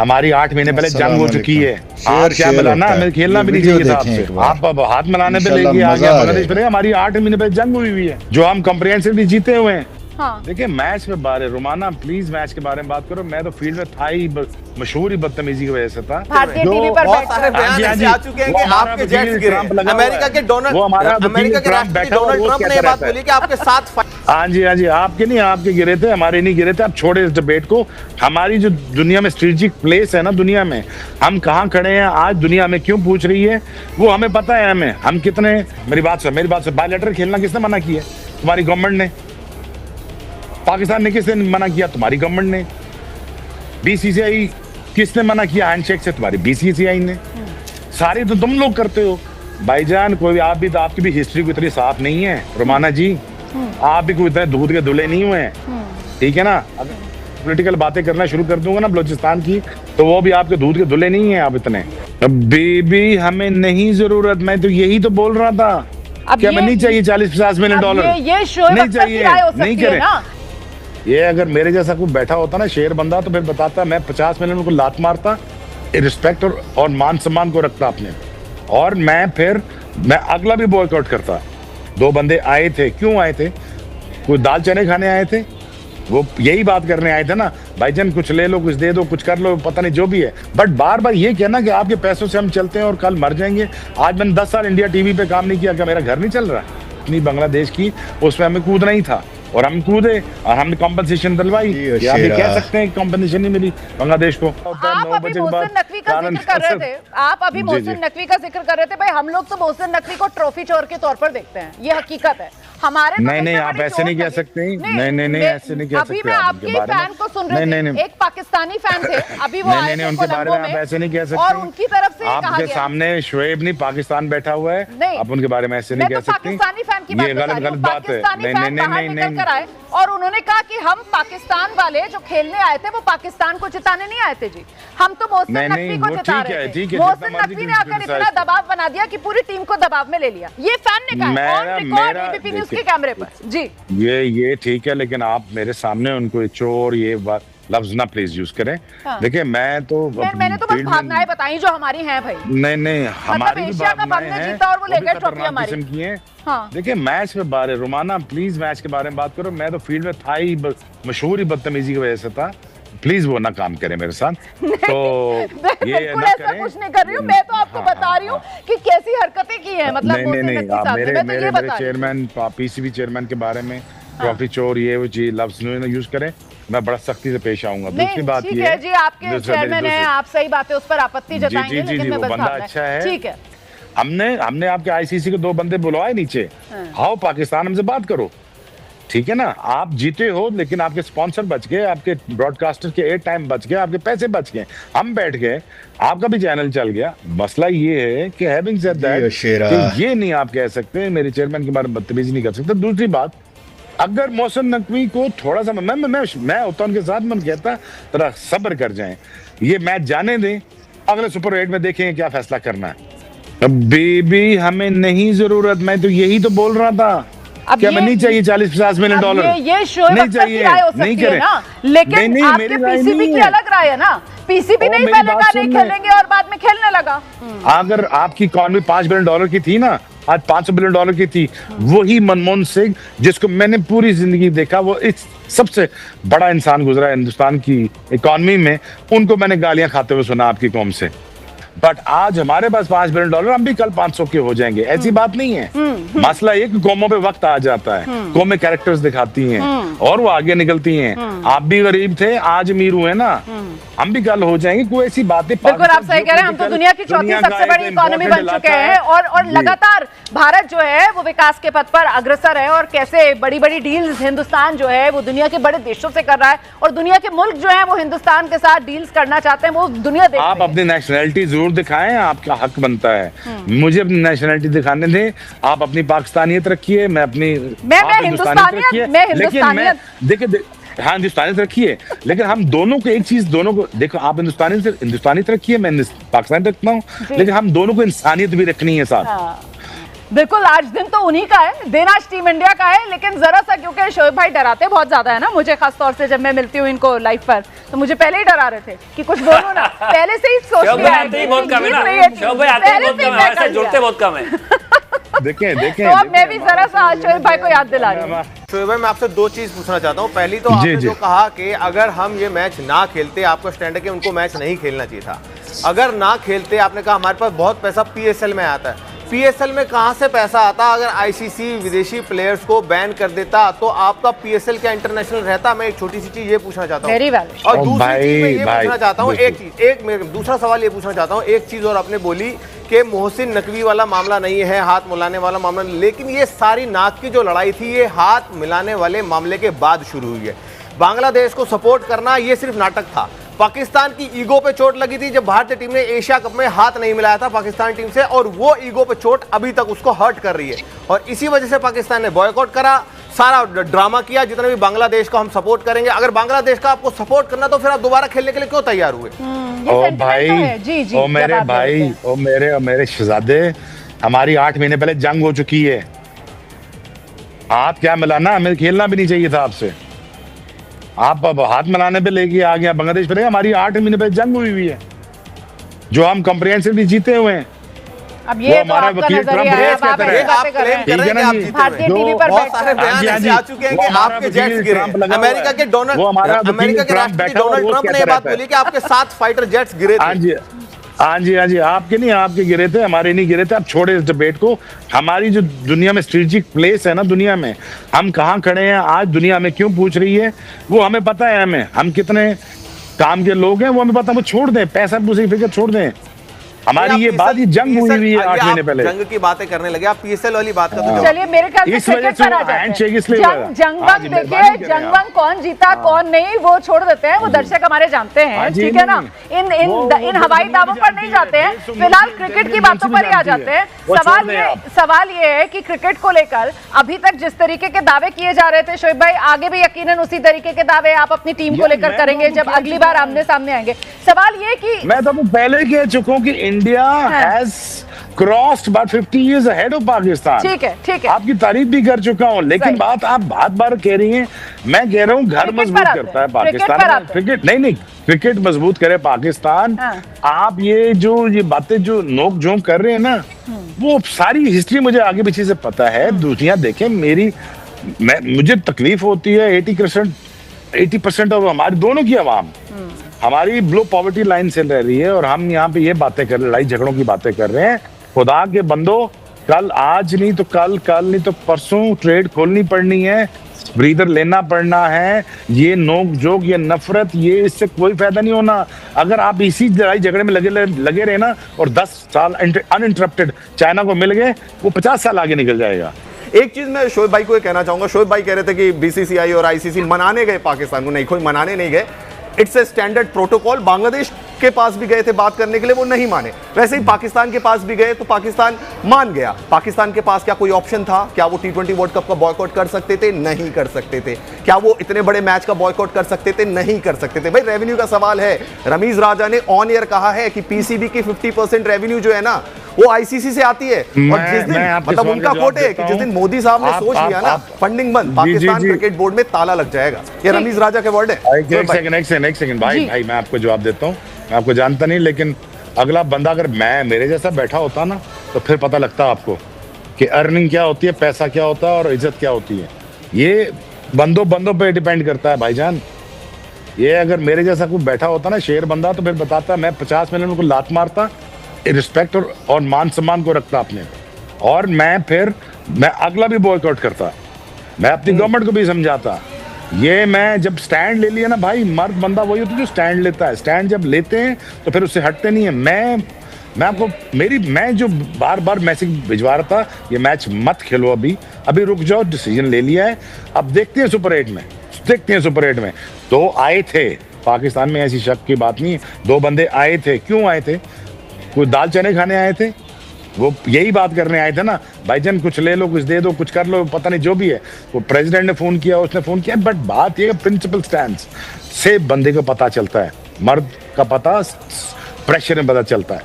हमारी 8 महीने पहले जंग हो चुकी है। आप क्या मिलाना, हमें खेलना भी नहीं चाहिए था आपसे। आप अब हाथ मिलाने पे लेके आ गया बांग्लादेश पे। हमारी 8 महीने पहले जंग हुई है जो हम कंप्रिहेंसिवली जीते हुए हैं। हाँ। देखिए मैच में बारे रोमाना प्लीज मैच के बारे में बात करो। मैं तो फील्ड में था ही, मशहूर ही बदतमीजी की वजह से था। भारतीय टीवी पर बहुत सारे बयान ऐसे आ चुके हैं कि आपके जेट्स गिरे। अमेरिका के राष्ट्रपति डोनाल्ड ट्रंप ने ये बात बोली कि आपके साथ। हाँ जी आपके नहीं, आपके गिरे थे, हमारे नहीं गिरे थे। आप छोड़े इस डिबेट को। हमारी जो दुनिया में स्ट्रेटेजिक प्लेस है ना, दुनिया में हम कहाँ खड़े हैं आज, दुनिया में क्यों पूछ रही है वो हमें पता है। हमें हम कितने, मेरी बात से बायलैटरल खेलना किसने मना किया? तुम्हारी गवर्नमेंट ने। पाकिस्तान ने किसने मना किया? तुम्हारी गवर्नमेंट ने। बीसीसीआई किसने मना किया हैंडशेक से? तुम्हारी बीसीसीआई ने। सारी तो तुम लोग करते हो भाईजान। कोई आप भी तो, आपकी भी हिस्ट्री को इतनी साफ नहीं है रोमाना जी। आप भी कोई इतने दूध के धुले नहीं हुए हैं, ठीक है ना। अगर पॉलिटिकल बातें करना शुरू कर दूंगा ना बलूचिस्तान की, तो वो भी आपके दूध के धुले नहीं है आप इतने। बेबी हमें नहीं जरूरत, मैं तो यही तो बोल रहा था। क्या हमें नहीं चाहिए 40-50 मिलियन डॉलर? नहीं चाहिए, नहीं करें। ये अगर मेरे जैसा कोई बैठा होता ना शेर बंदा, तो फिर बताता मैं 50 मिलियन को लात मारता, रिस्पेक्ट और मान सम्मान को रखता अपने। और मैं अगला भी बॉयकॉट करता। 2 बंदे आए थे, क्यों आए थे? कोई दाल चने खाने आए थे? वो यही बात करने आए थे ना भाईजान, कुछ ले लो, कुछ दे दो, कुछ कर लो, पता नहीं जो भी है। बट बार बार ये कहना कि आपके पैसों से हम चलते हैं और कल मर जाएंगे। आज मैंने 10 साल इंडिया टीवी पे काम नहीं किया, क्या मेरा घर नहीं चल रहा? इतनी बांग्लादेश की उसमें हमें कूदना ही था और हम कूदे और हमने कॉम्पनसेशन दिलवाई। आप ये कह सकते हैं कॉम्पनसेशन नहीं मिली बांग्लादेश को। आप अभी मोहसिन नकवी का जिक्र कर रहे थे, भाई हम लोग तो मोहसिन नकवी को ट्रॉफी चोर के तौर पर देखते हैं, ये हकीकत है। हमारे नहीं आप ऐसे नहीं कह सकते। नहीं ऐसे नहीं कह सकते। अभी मैं आपके फैन को सुन रही थी, एक पाकिस्तानी फैन थे, अभी वो आए थे उनके बारे में आप ऐसे नहीं कह सकते। और उनकी तरफ से आपके सामने शोएब नहीं पाकिस्तान बैठा हुआ है, आप उनके बारे में ऐसे नहीं कह सकते। पाकिस्तानी फैन की बात ये गलत बात है। नहीं आए और उन्होंने कहा कि हम पाकिस्तान वाले जो खेलने आए थे वो पाकिस्तान को जिताने नहीं आए थे जी, हम तो मोहसिन नकवी को जिता रहे थे। मोहसिन नकवी ने आकर इतना दबाव बना दिया कि पूरी टीम को दबाव में ले लिया। ये फैन ने कहा ऑन रिकॉर्ड एबीपी न्यूज़ के कैमरे पर जी। ये ठीक है, लेकिन आप मेरे सामने उनको चोर ये बात लफ्ज ना प्लीज यूज करें। देखिए मैंने तो बस भावनाएं बताई जो हमारी हैं भाई। नहीं हमारी एशिया कप हमने जीता और वो लेकर ट्रॉफी हमारी की है। देखिए मैच में बारे रोमाना प्लीज मैच के बारे में बात करो। मैं तो फील्ड में था ही, मशहूर ही बदतमीजी की वजह से था। प्लीज वो ना काम करे मेरे साथ। तो ये ना करें। कुछ नहीं कर रही हूँ मैं, तो आपको बता रही हूँ कि कैसी हरकतें की हैं। मतलब नहीं मेरे चेयरमैन पीसीबी चेयरमैन के बारे में ट्रॉफी चोर ये वो जी लफ्ज यूज करें, मैं बड़ा सख्ती से पेश आऊंगा। दूसरी बात ये है जी, आपके चेयरमैन हैं, आप सही बात है, उस पर आपत्ति जताएंगे, लेकिन मैं बंदा अच्छा है। ठीक है, हमने आपके आईसीसी के 2 बंदे बुलवाए नीचे, आओ पाकिस्तान हमसे बात करो, ठीक है ना। आप जीते हो लेकिन आपके स्पॉन्सर बच गए, आपके ब्रॉडकास्टर के एयर टाइम बच गए, आपके पैसे बच गए, हम बैठ गए, आपका भी चैनल चल गया। मसला ये है कि हैविंग सेड दैट ये नहीं आप कह सकते मेरे चेयरमैन के बारे में बदतमीजी नहीं कर सकते। दूसरी बात, अगर मोहसिन नकवी को थोड़ा सा मैं होता उनके साथ, मैं कहता थोड़ा सब्र कर जाएं, ये मैच जाने दें, अगले सुपर 8 में देखेंगे क्या फैसला करना है। बेबी हमें नहीं जरूरत, मैं तो यही तो बोल रहा था। क्या हमें नहीं चाहिए 40-50 मिलियन डॉलर? ये नहीं चाहिए, नहीं करें ना। लेकिन आपके पीसीबी की अलग राय है ना, पीसीबी नहीं पहले कहा नहीं खेलेंगे और बाद में खेलने लगा। अगर आपकी इकॉनमी $5 बिलियन की थी ना, आज $500 बिलियन की थी, वही मनमोहन सिंह जिसको मैंने पूरी जिंदगी देखा, वो इस सबसे बड़ा इंसान गुजरा है हिंदुस्तान की इकॉनमी में, उनको मैंने गालियां खाते हुए सुना आपकी कौम से। बट आज हमारे पास $5 बिलियन, हम भी कल 500 के हो जाएंगे, ऐसी बात नहीं है। मसला ये कि कौमों पे वक्त आ जाता है, कौमें कैरेक्टर्स दिखाती हैं और वो आगे निकलती हैं। आप भी गरीब थे, आज अमीर हुए ना, हम भी कल हो जाएंगे। कोई ऐसी बातें बिल्कुल आप सही कह रहे हैं, हम तो दुनिया की चौथी सबसे बड़ी इकोनॉमी बन चुके हैं और लगातार भारत जो है वो विकास के पथ पर अग्रसर है और कैसे बड़ी बड़ी डील्स हिंदुस्तान जो है वो दुनिया के बड़े देशों से कर रहा है और दुनिया के मुल्क जो है वो हिंदुस्तान के साथ डील्स करना चाहते हैं, वो दुनिया देख रही है। आप अपनी नेशनैलिटी जरूर दिखाएं, आपका हक बनता है। मुझे अपनी नेशनैलिटी दिखाने दें, आप अपनी पाकिस्तानियत रखिए, मैं अपनी हिंदुस्तानियत देखिए हाँ हिंदुस्तानियत रखिए, लेकिन हम दोनों को एक चीज, दोनों को देखो, आप हिंदुस्तानियत रखिए, मैं पाकिस्तानी रखता हूँ, लेकिन हम दोनों को इंसानियत भी रखनी है साथ। बिल्कुल, आज दिन तो उन्हीं का है, दिन आज टीम इंडिया का है, लेकिन जरा सा क्योंकि शोएब भाई डराते बहुत ज्यादा है ना मुझे, खास तौर से जब मैं मिलती हूँ इनको लाइव पर, तो मुझे पहले ही डरा रहे थे कि कुछ बोलो ना, पहले से ही सोच लिया है कि बहुत कम है ना, शोएब भाई आते बहुत कम है, ऐसे जुड़ते बहुत कम है। देखें तो अब मैं भी जरा सा शोएब भाई को याद दिला रही हूँ। शोएब भाई, मैं आपसे दो चीज पूछना चाहता हूँ। पहली तो आपने जो कहा कि अगर हम ये मैच ना खेलते, आपका स्टैंड है कि उनको मैच नहीं खेलना चाहिए था। अगर ना खेलते, आपने कहा हमारे पास बहुत पैसा पीएसएल में आता है, पीएसएल में कहां से पैसा आता? अगर आईसीसी विदेशी प्लेयर्स को बैन कर देता तो आपका पीएसएल क्या इंटरनेशनल रहता? मैं एक छोटी सी चीज ये पूछना चाहता हूँ, और दूसरी चीज मैं ये पूछना चाहता हूँ, दूसरा सवाल ये पूछना चाहता हूँ, एक चीज और आपने बोली कि मोहसिन नकवी वाला मामला नहीं है, हाथ मिलाने वाला मामला, लेकिन ये सारी नाक की जो लड़ाई थी ये हाथ मिलाने वाले मामले के बाद शुरू हुई है। बांग्लादेश को सपोर्ट करना ये सिर्फ नाटक था। पाकिस्तान की ईगो पे चोट लगी थी जब भारतीय टीम ने एशिया कप में हाथ नहीं मिलाया था पाकिस्तान टीम से, और वो ईगो पे चोट अभी तक उसको हर्ट कर रही है, और इसी वजह से पाकिस्तान ने बॉयकॉट करा, सारा ड्रामा किया, जितना भी बांग्लादेश को हम सपोर्ट करेंगे। अगर बांग्लादेश का आपको सपोर्ट करना तो फिर आप दोबारा खेलने के लिए क्यों तैयार हुए? ओ भाई, ओ मेरे भाई, ओ मेरे शहजादे, हमारी 8 महीने पहले जंग हो चुकी है। हाथ क्या मिलाना, हमें खेलना भी नहीं चाहिए था आपसे। आप अब हाथ मिलाने पे लेके आ गया बांग्लादेश पे। हमारी 8 महीने पहले जंग हुई है जो हम कंप्रिहेंसिवली जीते हुए हैं। अब ये तो आपका नजरिया है, आप बातें कर रहे हैं। भारतीय टीवी पर बहुत सारे बयान ऐसे आ चुके हैं कि आपके जेट्स गिरे। अमेरिका के राष्ट्रपति डोनाल्ड ट्रंप ने ये बात बोली कि आपके 7 फाइटर जेट्स गिरे थे। हाँ जी, आपके नहीं, आपके गिरे थे, हमारे नहीं गिरे थे। आप छोड़े इस डिबेट को। हमारी जो दुनिया में स्ट्रेटेजिक प्लेस है ना, दुनिया में हम कहाँ खड़े हैं आज, दुनिया में क्यों पूछ रही है, वो हमें पता है। हम कितने काम के लोग हैं वो हमें पता है। वो छोड़ दें, पैसा पूरी फिक्र छोड़ दें। हमारी ये बात, ये जंग हुई है 8 महीने पहले। जंग की बातें करने लगे आप, पीएसएल वाली बात करते हो। चलिए मेरे ख्याल से क्रिकेट पर आ जाते हैं। जंगवंग देखिए, जंगवंग कौन जीता कौन नहीं वो छोड़ देते हैं, वो दर्शक हमारे जानते हैं, ठीक है ना। इन हवाई दावों पर नहीं जाते हैं, फिलहाल क्रिकेट की बातों पर ही आ जाते हैं। सवाल ये है कि क्रिकेट को लेकर अभी तक जिस तरीके के दावे किए जा रहे थे शोएब भाई, आगे भी यकीनन उसी तरीके के दावे आप अपनी टीम को लेकर करेंगे जब अगली बार आमने सामने आएंगे। सवाल ये कि मैं तो पहले कह चुका हूं कि India has crossed about 50 years ahead of Pakistan. ठीक है, आपकी तारीफ भी कर चुका हूं, लेकिन बात आप बार कह रही हैं। मैं कह रहा हूं घर मजबूत करता है पाकिस्तान। क्रिकेट नहीं, क्रिकेट मजबूत करे पाकिस्तान। आप ये बातें जो नोक झोंक कर रहे हैं ना, वो सारी हिस्ट्री मुझे आगे पीछे से पता है। दूसरियां देखें, मुझे तकलीफ होती है। 80% ऑफ हमारी दोनों की आवाम हमारी बिलो पॉवर्टी लाइन से रह रही है, और हम यहाँ पे ये बातें कर, लड़ाई झगड़ों की बातें कर रहे हैं। खुदा के बंदो, कल आज नहीं तो कल नहीं तो परसों ट्रेड खोलनी पड़नी है, ब्रीदर लेना पड़ना है। ये नोक जोक, ये नफरत, ये इससे कोई फायदा नहीं होना। अगर आप इसी लड़ाई झगड़े में लगे रहे ना, और 10 साल अनइंटरप्टेड चाइना को मिल गए, वो 50 साल आगे निकल जाएगा। एक चीज मैं शोएब भाई को कहना चाहूंगा। शोएब भाई कह रहे थे कि बीसीसीआई और आईसीसी मनाने गए पाकिस्तान को, नहीं, कोई मनाने नहीं गए। It's a standard protocol. Bangladesh के पास भी गए थे बात करने के लिए, वो नहीं माने। वैसे ही पाकिस्तान के पास भी गए तो पाकिस्तान मान गया। पाकिस्तान के पास क्या कोई ऑप्शन था? क्या वो T20 वर्ल्ड कप का बॉयकॉट कर सकते थे? नहीं कर सकते थे। क्या वो इतने बड़े मैच का बॉयकॉट कर सकते थे? नहीं कर सकते थे। भाई रेवेन्यू का सवाल है। रमीज राजा ने ऑन एयर कहा है कि पीसीबी की 50% रेवेन्यू जो है ना, वो आईसीसी से आती है। और जिस दिन मतलब उनका कोट है कि जिस दिन मोदी साहब ने सोच लिया ना फंडिंग बंद, पाकिस्तान क्रिकेट बोर्ड में ताला लग जाएगा। ये रमीज राजा के वर्ड है। एक सेकंड भाई, मैं आपको जवाब देता हूँ। मैं आपको जानता नहीं, लेकिन अगला बंदा अगर मेरे जैसा बैठा होता ना, तो फिर पता लगता आपको कि अर्निंग क्या होती है, पैसा क्या होता है और इज्जत क्या होती है। ये बंदों पे डिपेंड करता है भाईजान। ये अगर मेरे जैसा कोई बैठा होता ना, शेर बंदा, तो फिर बताता मैं 50 मिलियन को लात मारता, रिस्पेक्ट और मान सम्मान को रखता अपने, और मैं अगला भी बॉयकॉट करता। मैं अपनी गवर्नमेंट को भी समझाता। ये मैं जब स्टैंड ले लिया ना भाई, मर्द बंदा वही होता है जो स्टैंड लेता है। स्टैंड जब लेते हैं तो फिर उससे हटते नहीं है। मैं आपको मैं जो बार मैसेज भिजवा रहा था, ये मैच मत खेलो, अभी रुक जाओ, डिसीजन ले लिया है। अब देखते हैं सुपर 8 में। तो आए थे पाकिस्तान में, ऐसी शक की बात नहीं। 2 बंदे आए थे। क्यों आए थे? कोई दाल चने खाने आए थे? वो यही बात करने आए थे ना, भाईजान कुछ ले लो, कुछ दे दो, कुछ कर लो, पता नहीं जो भी है। वो प्रेसिडेंट ने फोन किया, उसने फोन किया, बट बात ये प्रिंसिपल स्टैंड से बंदे को पता चलता है, मर्द का पता प्रेशर में पता चलता है।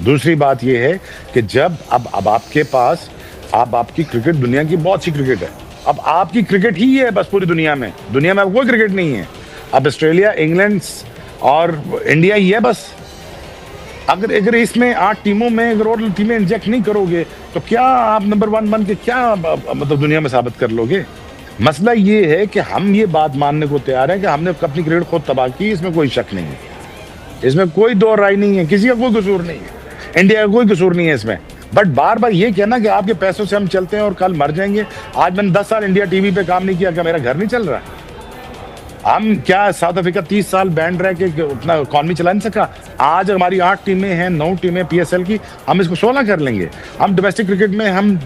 दूसरी बात ये है कि जब अब आपके पास अब आपकी क्रिकेट दुनिया की बहुत सी क्रिकेट है, अब आपकी क्रिकेट ही है बस पूरी दुनिया में अब कोई क्रिकेट नहीं है। अब ऑस्ट्रेलिया, इंग्लैंड और इंडिया ही है बस। अगर इसमें 8 टीमों में अगर और टीमें इंजेक्ट नहीं करोगे तो क्या आप नंबर 1 बन के क्या मतलब दुनिया में साबित कर लोगे? मसला ये है कि हम ये बात मानने को तैयार हैं कि हमने अपनी क्रिकेट खुद तबाह की, इसमें कोई शक नहीं है, इसमें कोई दो राय नहीं है, किसी का कोई कसूर नहीं है, इंडिया का कोई कसूर नहीं है इसमें। बट बार बार ये कहना कि आपके पैसों से हम चलते हैं और कल मर जाएंगे। आज मैंने 10 साल इंडिया टीवी पे काम नहीं किया, क्या मेरा घर नहीं चल रहा? हम क्या साउथ अफ्रीका 30 साल बैंड रह के उतना इकॉनमी चला नहीं सका? आज हमारी 8 टीमें हैं, 9 टीमें PSL की, हम इसको 16 कर लेंगे। हम डोमेस्टिक क्रिकेट में हम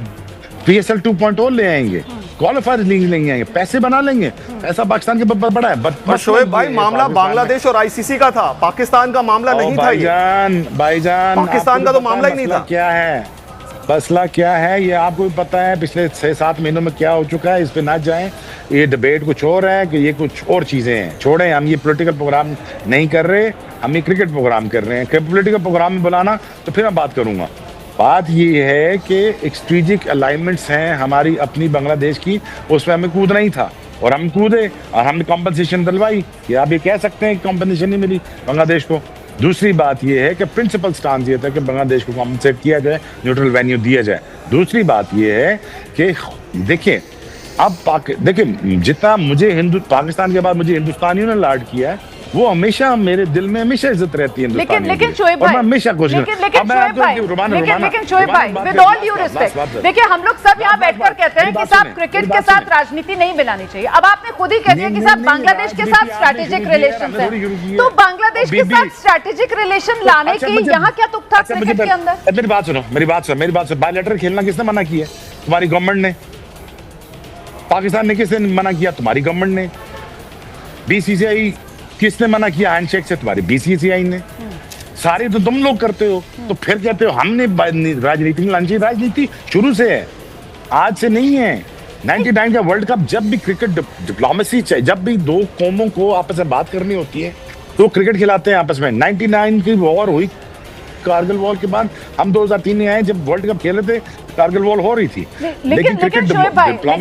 PSL 2.0 ले आएंगे, क्वालिफायर लीग लेंगे आएंगे, पैसे बना लेंगे। ऐसा पाकिस्तान के बड़ा है। बट शोएब भाई, मामला बांग्लादेश और ICC का था, पाकिस्तान का मामला नहीं था। भाईजान पाकिस्तान का तो मामला ही नहीं था। क्या है मसला, क्या है ये आपको भी पता है। पिछले 6-7 महीनों में क्या हो चुका है, इस पे ना जाएं। ये डिबेट कुछ और है कि ये कुछ और चीजें हैं, छोड़ें। हम ये पॉलिटिकल प्रोग्राम नहीं कर रहे, हम ये क्रिकेट प्रोग्राम कर रहे हैं। पॉलिटिकल प्रोग्राम में बुलाना तो फिर मैं बात करूंगा। बात ये है कि एक स्ट्रेटेजिक अलाइनमेंट्स हैं हमारी अपनी बांग्लादेश की, उसमें हमें कूदना ही था और हम कूदे और हमने कॉम्पनसेशन दिलवाई। ये आप ये कह सकते हैं कि कॉम्पनसेशन नहीं मिली बांग्लादेश को। दूसरी बात ये है कि प्रिंसिपल स्टांस ये था कि बांग्लादेश को कॉम्पनसेट किया जाए, न्यूट्रल वेन्यू दिया जाए। दूसरी बात ये है कि देखिए अब देखिए जितना मुझे पाकिस्तान के बाद मुझे हिंदुस्तानियों ने लाड किया है, वो हमेशा मेरे दिल में हमेशा इज्जत रहती है। लेकिन शोएब भाई, हमेशा कोशिश लेकिन शोएब भाई, विद ऑल ड्यू रिस्पेक्ट, देखिए हम लोग सब यहाँ बैठकर कहते हैं कि साहब क्रिकेट के साथ राजनीति नहीं बनानी चाहिए। अब आपने खुद ही कह दिया कि साहब बांग्लादेश के साथ स्ट्रैटेजिक रिलेशन है, तो बांग्लादेश के साथ स्ट्रैटेजिक रिलेशन लाने की यहाँ क्या तुक था क्रिकेट के अंदर? मेरी बात सुनो। बायलैटरल खेलना किसने मना किया? तुम्हारी गवर्नमेंट ने। पाकिस्तान ने किसने मना किया? तुम्हारी गवर्नमेंट ने। BCCI किसने मना किया हैंडशेक से? तुम्हारी BCCI ने। सारे तो तुम लोग करते हो, तो फिर कहते हो हमने राजनीति में लानी चाहिए। राजनीति शुरू से है, आज से नहीं है। 99 का वर्ल्ड कप, जब भी क्रिकेट डिप्लोमेसी चाहिए, जब भी दो कौमों को आपस में बात करनी होती है तो क्रिकेट खिलाते हैं आपस में। 99 की वॉर हुई, कारगिल वॉर के बाद हम 2003 में आए, जब वर्ल्ड कप खेले थे कारगिल वॉर हो रही थी। लेकिन शोएब भाई, आप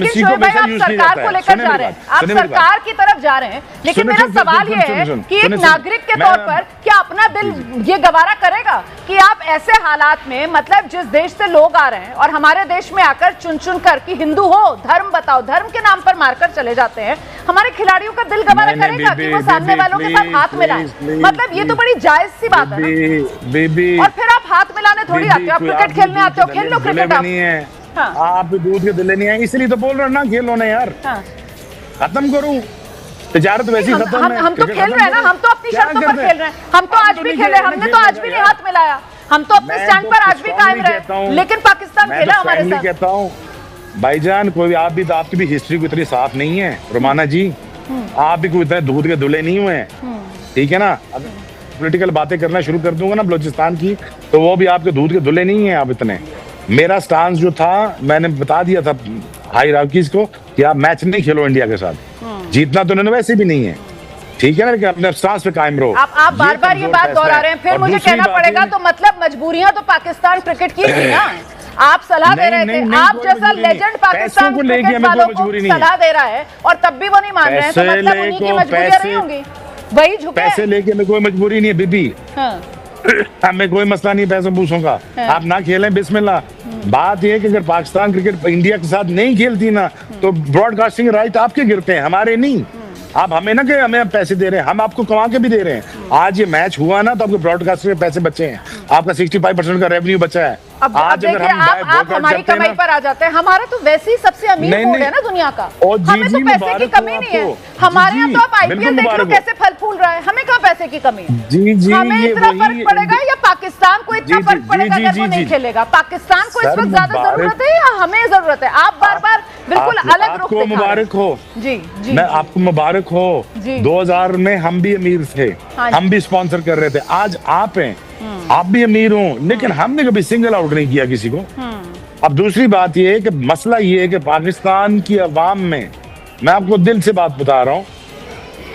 सरकार को लेकर जा रहे हैं, आप सरकार की तरफ जा रहे हैं, लेकिन मेरा सवाल ये है कि एक नागरिक के तौर पर क्या अपना दिल ये गवारा करेगा कि आप ऐसे हालात में, मतलब जिस देश से लोग आ रहे हैं और हमारे देश में आकर चुन कर कि हिंदू हो, धर्म बताओ, धर्म के नाम पर मारकर चले जाते हैं, हमारे खिलाड़ियों का दिल गवारा करेगा कि वो सामने वालों के साथ हाथ मिलाएं? मतलब ये तो बड़ी जायज सी बात है ना। और फिर आप हाथ मिलाने थोड़ी आते हो, आप क्रिकेट खेलने आते हो, खेल लो क्रिकेट। नहीं है। हाँ। आप दूध के दिले नहीं है, इसलिए तो बोल रहे ना खेलो ना यार। हाँ। खत्म करूं तिजारत वैसी खत्म है। हम तो खेल रहे हैं ना, हम तो अपनी शर्तों पर खेल रहे हैं। हम तो आज भी खेले, हमने तो आज भी नहीं हाथ मिलाया, हम तो अपने स्टैंड पर आज भी कायम रहे। लेकिन पाकिस्तान खेला हमारे साथ। कहता हूं भाईजान, कोई आप भी तो आपकी भी हिस्ट्री को इतनी साफ नहीं है रोमाना जी, आप भी कोई इतने दूध के दुले नहीं हुए, ठीक है ना। पॉलिटिकल बातें करना शुरू कर दूंगा ना बलूचिस्तान की, तो वो भी आपके दूध के दुले नहीं है आप इतने। मेरा स्टांस जो था मैंने बता दिया था हाई राउकीज को कि आप मैच नहीं खेलो इंडिया के साथ, जीतना तो उन्होंने वैसे भी नहीं है, ठीक है ना, कि अपने स्टांस पे कायम रहो। आप बार-बार ये बात दोहरा रहे हैं, फिर मुझे कहना पड़ेगा तो मतलब मजबूरियां तो पाकिस्तान क्रिकेट की थी ना। आप सलाह दे रहे थे, आप जैसा लेजेंड पाकिस्तान क्रिकेट वालों को सलाह दे रहा है और तब भी वो नहीं मान रहे हैं, तो मतलब उन्हीं की मजबूरियां नहीं होंगी, वही झुके। पैसे लेके हमें कोई मजबूरी नहीं है बीबी, हमें कोई मसला नहीं पैसों पूछों का, आप ना खेलें बिस्मिल्लाह। बात यह है कि अगर पाकिस्तान क्रिकेट इंडिया के साथ नहीं खेलती ना तो ब्रॉडकास्टिंग राइट आपके गिरते हैं, हमारे नहीं। आप हमें ना कि हमें पैसे दे रहे हैं, हम आपको कमा के भी दे रहे हैं। आज ये मैच हुआ ना तो आपके ब्रॉडकास्टिंग के पैसे बचे हैं, आपका 65% का रेवेन्यू बचा है। अब देखिए आप हमारी कमाई पर आ जाते हैं, हमारा तो वैसे ही सबसे अमीर बोर्ड है ना दुनिया का, हमें तो पैसे की कमी नहीं है। हमारे यहाँ तो आप IPL देख लो कैसे फल फूल रहा है, हमें कहाँ पैसे की कमी है। हमें इतना फर्क पड़ेगा या पाकिस्तान को इतना फर्क पड़ेगा अगर वो नहीं खेलेगा? पाकिस्तान को इस वक्त ज्यादा जरूरत है या हमें जरूरत है? आप बार बार बिल्कुल अलग रुख दिखा। मुबारक हो जी जी, मैं आपको मुबारक हो। 2000 में हम भी अमीर थे, हम भी स्पॉन्सर कर रहे थे, आज आप हैं, आप भी अमीर हो, लेकिन हमने कभी सिंगल आउट नहीं किया किसी को। अब दूसरी बात यह है कि मसला ये है कि पाकिस्तान की अवाम में, मैं आपको दिल से बात बता रहा हूं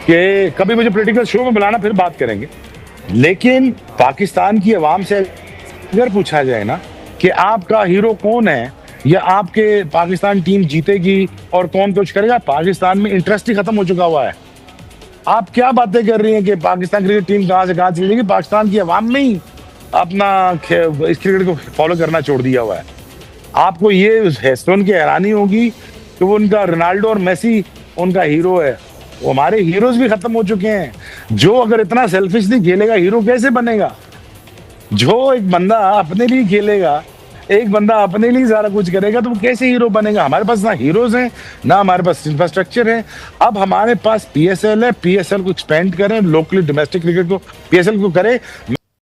कि कभी मुझे पॉलिटिकल शो में बुलाना फिर बात करेंगे, लेकिन पाकिस्तान की अवाम से अगर पूछा जाए ना कि आपका हीरो कौन है या आपके पाकिस्तान टीम जीतेगी और कौन कुछ करेगा? पाकिस्तान में इंटरेस्ट ही खत्म हो चुका हुआ है। आप क्या बातें कर रही हैं कि पाकिस्तान क्रिकेट टीम कहां से कहां चली जाएगी? पाकिस्तान की आवाम में ही अपना इस क्रिकेट को फॉलो करना छोड़ दिया हुआ है। आपको ये सुन के हैरानी होगी कि वो उनका रोनाल्डो और मेसी उनका हीरो है। वो हमारे हीरोज भी खत्म हो चुके हैं। जो अगर इतना सेल्फिशली खेलेगा, हीरो कैसे बनेगा? जो एक बंदा अपने लिए खेलेगा, एक बंदा अपने लिए सारा कुछ करेगा, तो वो कैसे हीरो बनेगा? हमारे पास ना हीरोज हैं, ना हमारे पास इंफ्रास्ट्रक्चर है। अब हमारे पास PSL है, PSL को एक्सपेंड करें, लोकली डोमेस्टिक क्रिकेट को PSL को करें।